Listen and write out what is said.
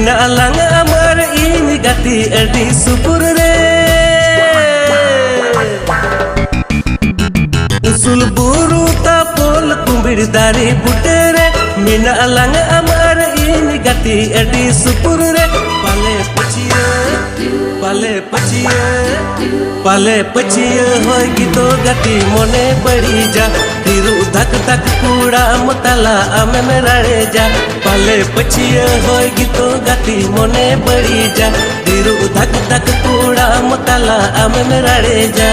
मेना लांग अमर इन गति अडी सुपुर रे उसूल बुरु तापोल कुंबिर दारी बुटे रे मेना लांग अमर इन गति अडी सुपुर रे पाले पचिए होय गीतो गति मने पड़ी जा तिरु धक धक कूड़ा मतला आमे में रड़े जा पाले पचिए होय गीतो गति मने पड़ी जा तिरु धक धक कूड़ा मतला आमे में रड़े जा।